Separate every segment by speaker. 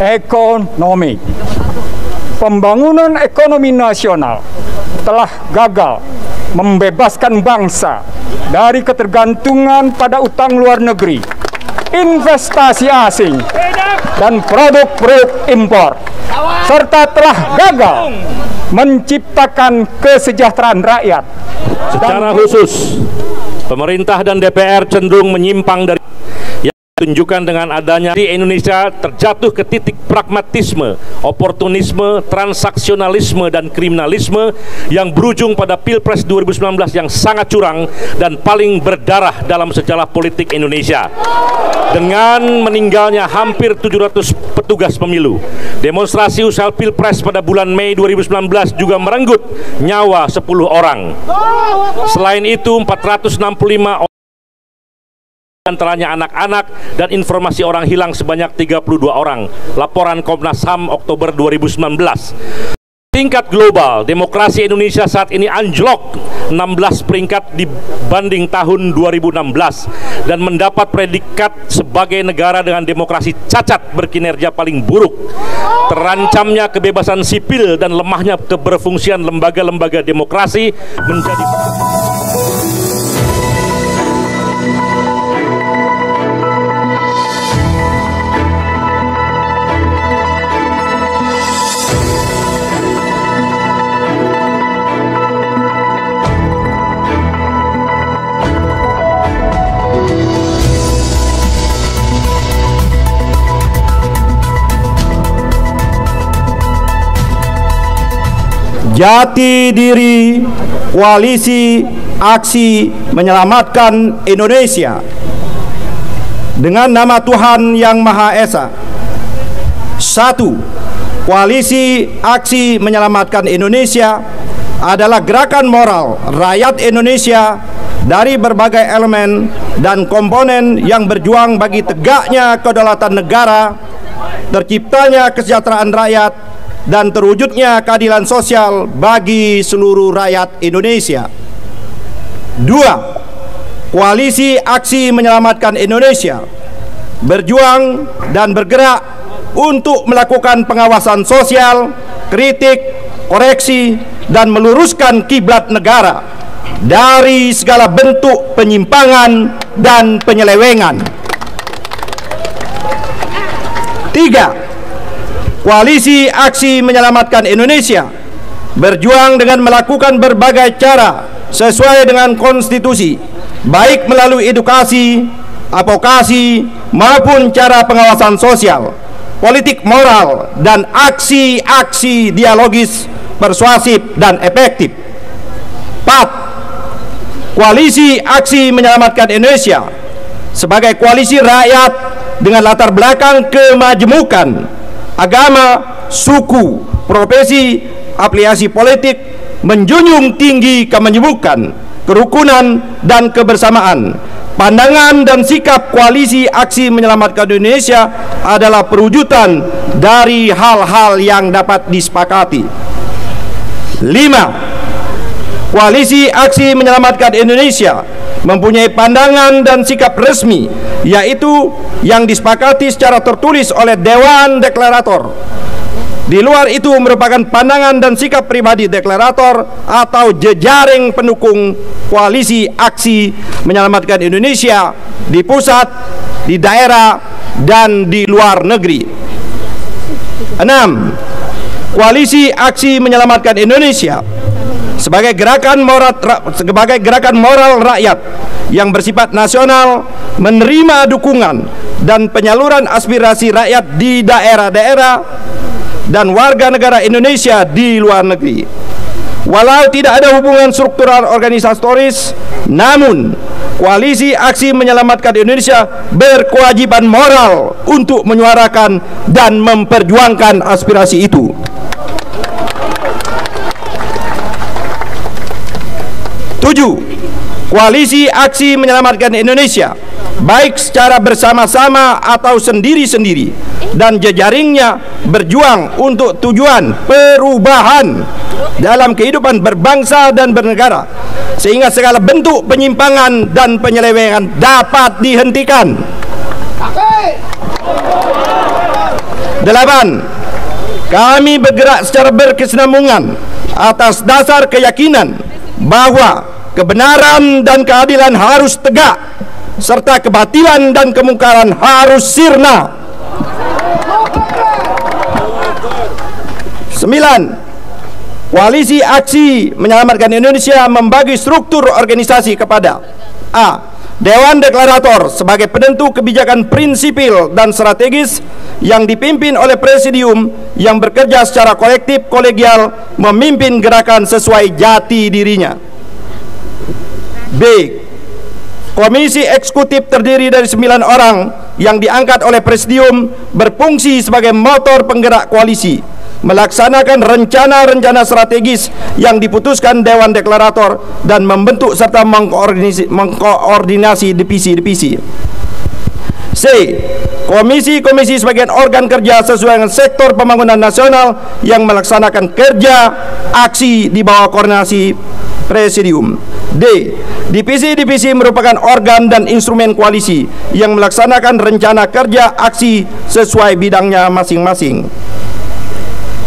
Speaker 1: Ekonomi. Pembangunan ekonomi nasional telah gagal membebaskan bangsa dari ketergantungan pada utang luar negeri, investasi asing, dan produk-produk impor, serta telah gagal menciptakan kesejahteraan rakyat.
Speaker 2: Secara khusus, pemerintah dan DPR cenderung menyimpang dari yang ditunjukkan dengan adanya di Indonesia terjatuh ke titik pragmatisme, oportunisme, transaksionalisme, dan kriminalisme yang berujung pada Pilpres 2019 yang sangat curang dan paling berdarah dalam sejarah politik Indonesia. Dengan meninggalnya hampir 700 petugas pemilu, demonstrasi usai Pilpres pada bulan Mei 2019 juga merenggut nyawa 10 orang. Selain itu, 465 orang, antaranya anak-anak, dan informasi orang hilang sebanyak 32 orang. Laporan Komnas HAM Oktober 2019. Tingkat global, demokrasi Indonesia saat ini anjlok 16 peringkat dibanding tahun 2016 dan mendapat predikat sebagai negara dengan demokrasi cacat berkinerja paling buruk. Terancamnya kebebasan sipil dan lemahnya keberfungsian lembaga-lembaga demokrasi menjadi
Speaker 3: jati diri Koalisi Aksi Menyelamatkan Indonesia dengan nama Tuhan Yang Maha Esa. 1. Koalisi Aksi Menyelamatkan Indonesia adalah gerakan moral rakyat Indonesia dari berbagai elemen dan komponen yang berjuang bagi tegaknya kedaulatan negara, terciptanya kesejahteraan rakyat, dan terwujudnya keadilan sosial bagi seluruh rakyat Indonesia. 2. Koalisi Aksi Menyelamatkan Indonesia berjuang dan bergerak untuk melakukan pengawasan sosial, kritik, koreksi, dan meluruskan kiblat negara dari segala bentuk penyimpangan dan penyelewengan. 3. Koalisi Aksi Menyelamatkan Indonesia berjuang dengan melakukan berbagai cara sesuai dengan konstitusi, baik melalui edukasi, advokasi, maupun cara pengawasan sosial, politik moral, dan aksi-aksi dialogis, persuasif, dan efektif. 4. Koalisi Aksi Menyelamatkan Indonesia sebagai koalisi rakyat dengan latar belakang kemajemukan agama, suku, profesi, afiliasi politik, menjunjung tinggi kemajemukan, kerukunan, dan kebersamaan. Pandangan dan sikap Koalisi Aksi Menyelamatkan Indonesia adalah perwujudan dari hal-hal yang dapat disepakati. 5. Koalisi Aksi Menyelamatkan Indonesia mempunyai pandangan dan sikap resmi, yaitu yang disepakati secara tertulis oleh Dewan Deklarator. Di luar itu merupakan pandangan dan sikap pribadi deklarator atau jejaring pendukung Koalisi Aksi Menyelamatkan Indonesia di pusat, di daerah, dan di luar negeri. 6. Koalisi Aksi Menyelamatkan Indonesia sebagai gerakan moral rakyat yang bersifat nasional, menerima dukungan dan penyaluran aspirasi rakyat di daerah-daerah dan warga negara Indonesia di luar negeri. Walau tidak ada hubungan struktural organisatoris, namun Koalisi Aksi Menyelamatkan Indonesia berkewajiban moral untuk menyuarakan dan memperjuangkan aspirasi itu. 7. Koalisi Aksi Menyelamatkan Indonesia baik secara bersama-sama atau sendiri-sendiri dan jejaringnya berjuang untuk tujuan perubahan dalam kehidupan berbangsa dan bernegara, sehingga segala bentuk penyimpangan dan penyelewengan dapat dihentikan. 8. Kami bergerak secara berkesinambungan atas dasar keyakinan bahwa kebenaran dan keadilan harus tegak, serta kebatilan dan kemungkaran harus sirna. 9. Koalisi Aksi Menyelamatkan Indonesia membagi struktur organisasi kepada A. Dewan Deklarator sebagai penentu kebijakan prinsipil dan strategis yang dipimpin oleh presidium yang bekerja secara kolektif kolegial memimpin gerakan sesuai jati dirinya. B. Komisi eksekutif terdiri dari 9 orang yang diangkat oleh presidium berfungsi sebagai motor penggerak koalisi, melaksanakan rencana-rencana strategis yang diputuskan Dewan Deklarator dan membentuk serta mengkoordinasi divisi-divisi. C. Komisi-komisi sebagai organ kerja sesuai dengan sektor pembangunan nasional yang melaksanakan kerja aksi di bawah koordinasi presidium. D. Divisi-divisi merupakan organ dan instrumen koalisi yang melaksanakan rencana kerja aksi sesuai bidangnya masing-masing.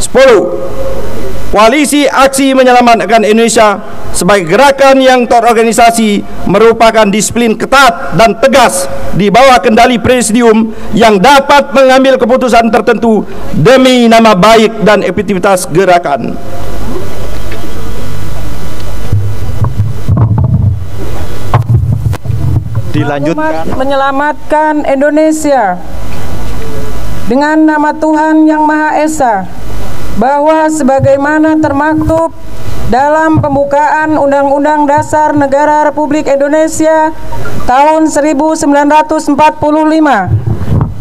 Speaker 3: 10. Koalisi Aksi Menyelamatkan Indonesia sebagai gerakan yang terorganisasi merupakan disiplin ketat dan tegas di bawah kendali presidium yang dapat mengambil keputusan tertentu demi nama baik dan efektivitas gerakan. Dilanjutkan.
Speaker 4: Menyelamatkan Indonesia dengan nama Tuhan Yang Maha Esa, bahwa sebagaimana termaktub dalam pembukaan Undang-Undang Dasar Negara Republik Indonesia tahun 1945,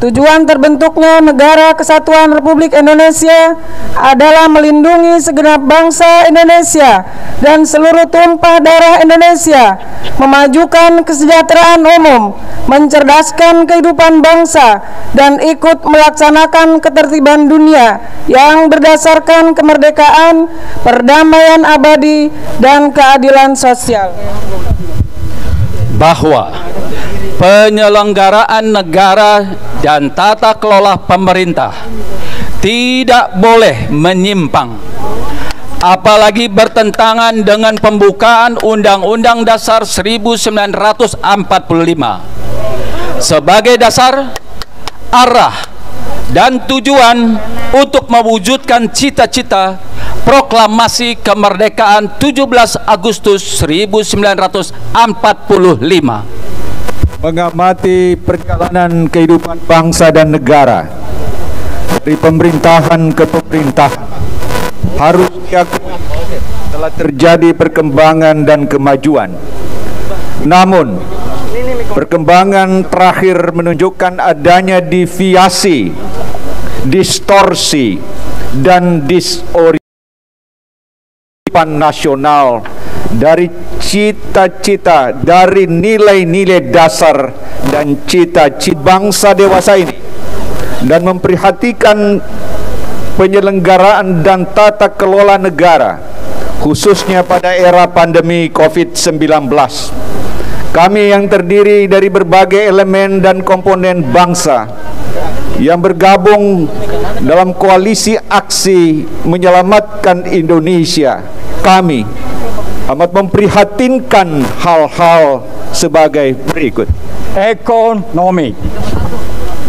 Speaker 4: tujuan terbentuknya Negara Kesatuan Republik Indonesia adalah melindungi segenap bangsa Indonesia dan seluruh tumpah darah Indonesia, memajukan kesejahteraan umum, mencerdaskan kehidupan bangsa, dan ikut melaksanakan ketertiban dunia yang berdasarkan kemerdekaan, perdamaian abadi, dan keadilan sosial.
Speaker 5: Bahwa penyelenggaraan negara dan tata kelola pemerintah tidak boleh menyimpang, apalagi bertentangan dengan pembukaan Undang-Undang Dasar 1945 sebagai dasar, arah, dan tujuan untuk mewujudkan cita-cita proklamasi kemerdekaan 17 Agustus 1945.
Speaker 6: Mengamati perjalanan kehidupan bangsa dan negara dari pemerintahan ke pemerintahan, harus diakui telah terjadi perkembangan dan kemajuan. Namun perkembangan terakhir menunjukkan adanya deviasi, distorsi, dan disorientasi nasional dari cita-cita, dari nilai-nilai dasar dan cita-cita bangsa dewasa ini, dan memperhatikan penyelenggaraan dan tata kelola negara, khususnya pada era pandemi COVID-19. Kami yang terdiri dari berbagai elemen dan komponen bangsa yang bergabung dalam koalisi Aksi Menyelamatkan Indonesia, kami amat memprihatinkan hal-hal sebagai berikut.
Speaker 1: Ekonomi.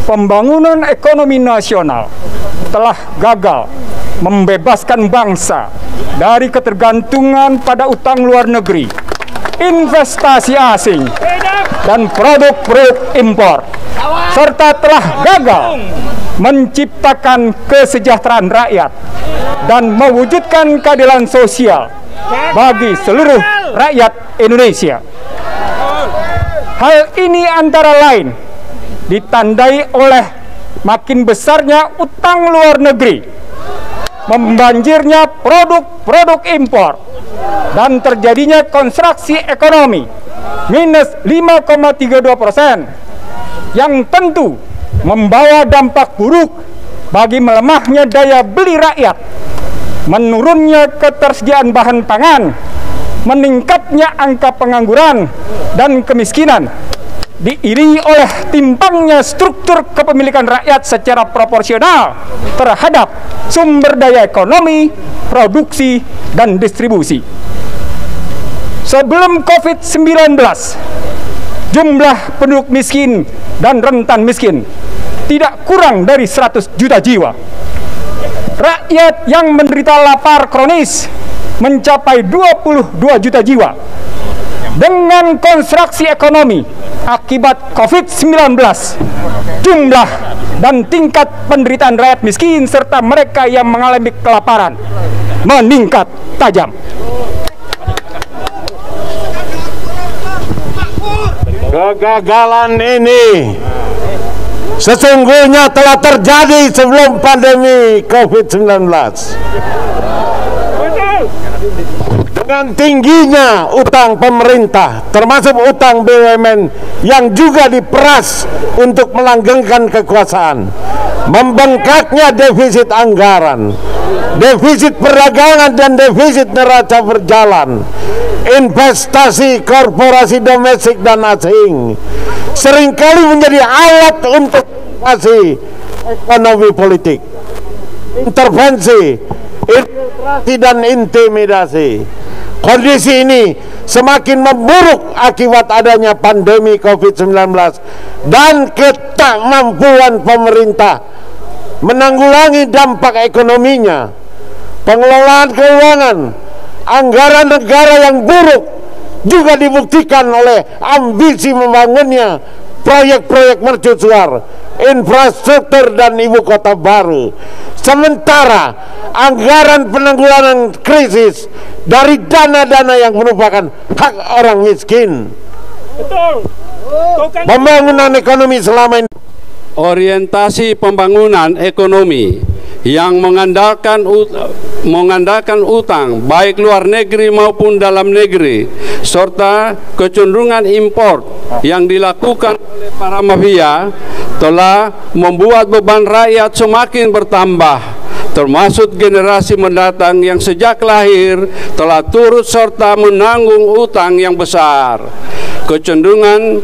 Speaker 1: Pembangunan ekonomi nasional telah gagal membebaskan bangsa dari ketergantungan pada utang luar negeri, investasi asing, dan produk-produk impor, serta telah gagal menciptakan kesejahteraan rakyat dan mewujudkan keadilan sosial bagi seluruh rakyat Indonesia. Hal ini antara lain ditandai oleh makin besarnya utang luar negeri, membanjirnya produk-produk impor, dan terjadinya kontraksi ekonomi minus 5,32%, yang tentu membawa dampak buruk bagi melemahnya daya beli rakyat, menurunnya ketersediaan bahan pangan, meningkatnya angka pengangguran dan kemiskinan, diiringi oleh timpangnya struktur kepemilikan rakyat secara proporsional terhadap sumber daya ekonomi, produksi, dan distribusi. Sebelum COVID-19, jumlah penduduk miskin dan rentan miskin tidak kurang dari 100 juta jiwa. Rakyat yang menderita lapar kronis mencapai 22 juta jiwa. Dengan konstruksi ekonomi akibat COVID-19, jumlah dan tingkat penderitaan rakyat miskin serta mereka yang mengalami kelaparan meningkat tajam.
Speaker 7: Kegagalan ini sesungguhnya telah terjadi sebelum pandemi COVID-19. Dengan tingginya utang pemerintah, termasuk utang BUMN yang juga diperas untuk melanggengkan kekuasaan, membengkaknya defisit anggaran, defisit perdagangan dan defisit neraca berjalan, investasi korporasi domestik dan asing seringkali menjadi alat untuk invasi ekonomi politik, intervensi, infiltrasi dan intimidasi. Kondisi ini semakin memburuk akibat adanya pandemi COVID-19 dan ketidakmampuan pemerintah menanggulangi dampak ekonominya. Pengelolaan keuangan, anggaran negara yang buruk juga dibuktikan oleh ambisi membangunnya proyek-proyek mercusuar, infrastruktur dan ibu kota baru. Sementara anggaran penanggulangan krisis dari dana-dana yang merupakan hak orang miskin. Pembangunan ekonomi selama ini,
Speaker 8: orientasi pembangunan ekonomi yang mengandalkan utang baik luar negeri maupun dalam negeri serta kecenderungan impor yang dilakukan oleh para mafia telah membuat beban rakyat semakin bertambah, termasuk generasi mendatang yang sejak lahir telah turut serta menanggung utang yang besar. Kecanduan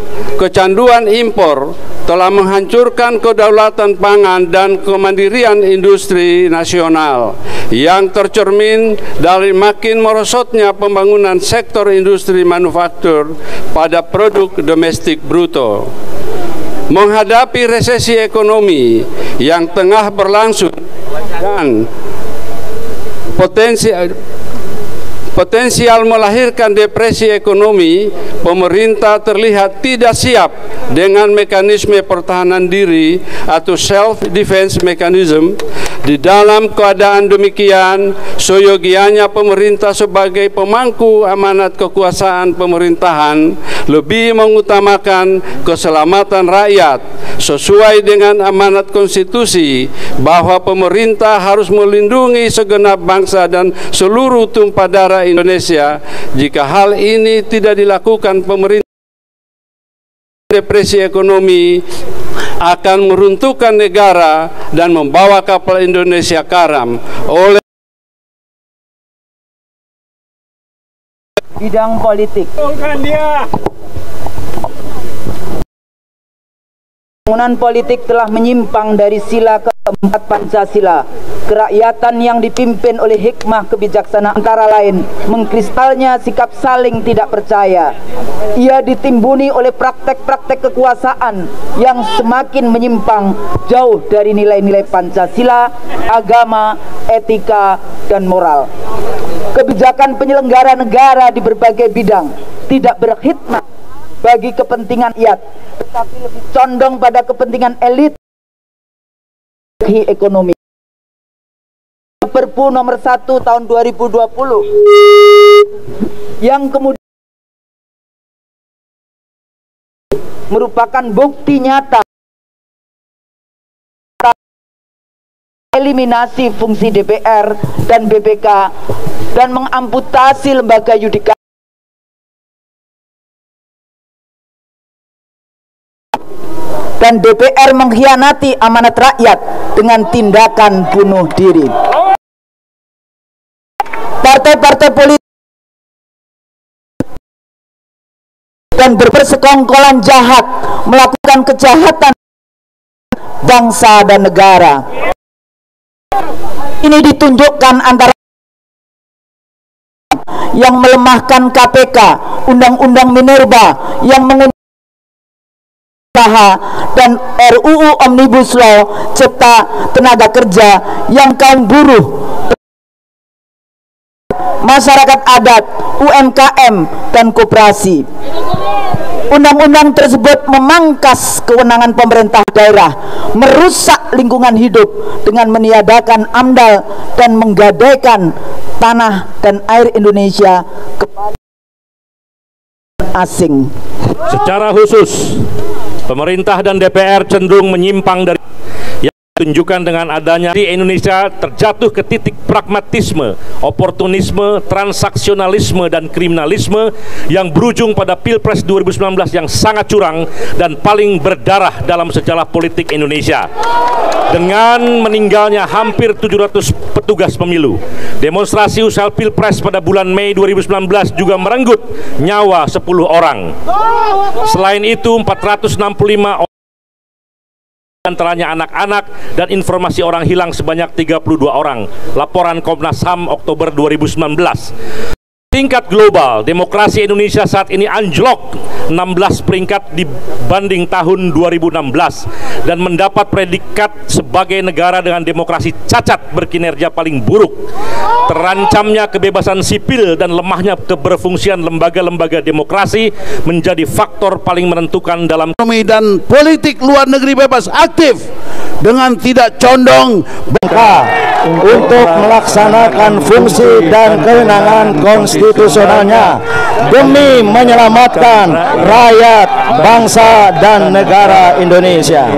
Speaker 8: impor telah menghancurkan kedaulatan pangan dan kemandirian industri nasional yang tercermin dari makin merosotnya pembangunan sektor industri manufaktur pada produk domestik bruto. Menghadapi resesi ekonomi yang tengah berlangsung dan potensial melahirkan depresi ekonomi, pemerintah terlihat tidak siap dengan mekanisme pertahanan diri atau self-defense mechanism. Di dalam keadaan demikian, seyogianya pemerintah sebagai pemangku amanat kekuasaan pemerintahan lebih mengutamakan keselamatan rakyat sesuai dengan amanat konstitusi bahwa pemerintah harus melindungi segenap bangsa dan seluruh tumpah darah Indonesia. Jika hal ini tidak dilakukan, pemerintah depresi ekonomi akan meruntuhkan negara dan membawa kapal Indonesia karam. Oleh
Speaker 9: bidang politik, bangunan politik telah menyimpang dari sila keempat Pancasila. Kerakyatan yang dipimpin oleh hikmah kebijaksanaan antara lain mengkristalnya sikap saling tidak percaya. Ia ditimbuni oleh praktek-praktek kekuasaan yang semakin menyimpang jauh dari nilai-nilai Pancasila, agama, etika, dan moral. Kebijakan penyelenggara negara di berbagai bidang tidak berkhidmat bagi kepentingan rakyat, tetapi lebih condong pada kepentingan elit ekonomi. Perpu nomor 1 tahun 2020 yang kemudian merupakan bukti nyata eliminasi fungsi DPR dan BPK dan mengamputasi lembaga yudikatif dan DPR mengkhianati amanat rakyat dengan tindakan bunuh diri. Partai-partai politik dan berpersekongkolan jahat melakukan kejahatan bangsa dan negara. Ini ditunjukkan antara yang melemahkan KPK, Undang-Undang Minerba yang mengundang dan RUU Omnibus Law Cipta Tenaga Kerja yang kaum buruh, masyarakat adat, UMKM, dan koperasi. Undang-undang tersebut memangkas kewenangan pemerintah daerah, merusak lingkungan hidup dengan meniadakan AMDAL dan menggadaikan tanah dan air Indonesia kepada asing.
Speaker 2: Secara khusus, pemerintah dan DPR cenderung menyimpang dari yang ditunjukkan dengan adanya di Indonesia terjatuh ke titik pragmatisme, oportunisme, transaksionalisme, dan kriminalisme yang berujung pada Pilpres 2019 yang sangat curang dan paling berdarah dalam sejarah politik Indonesia. Dengan meninggalnya hampir 700 petugas pemilu, demonstrasi usai Pilpres pada bulan Mei 2019 juga merenggut nyawa 10 orang. Selain itu, 465 orang, antaranya anak-anak, dan informasi orang hilang sebanyak 32 orang. Laporan Komnas HAM Oktober 2019. Tingkat global, demokrasi Indonesia saat ini anjlok 16 peringkat dibanding tahun 2016 dan mendapat predikat sebagai negara dengan demokrasi cacat berkinerja paling buruk. Terancamnya kebebasan sipil dan lemahnya keberfungsian lembaga-lembaga demokrasi menjadi faktor paling menentukan dalam
Speaker 10: ekonomi dan politik luar negeri bebas aktif dengan tidak condong
Speaker 3: untuk melaksanakan fungsi dan kewenangan konstitusionalnya demi menyelamatkan rakyat, bangsa, dan negara Indonesia.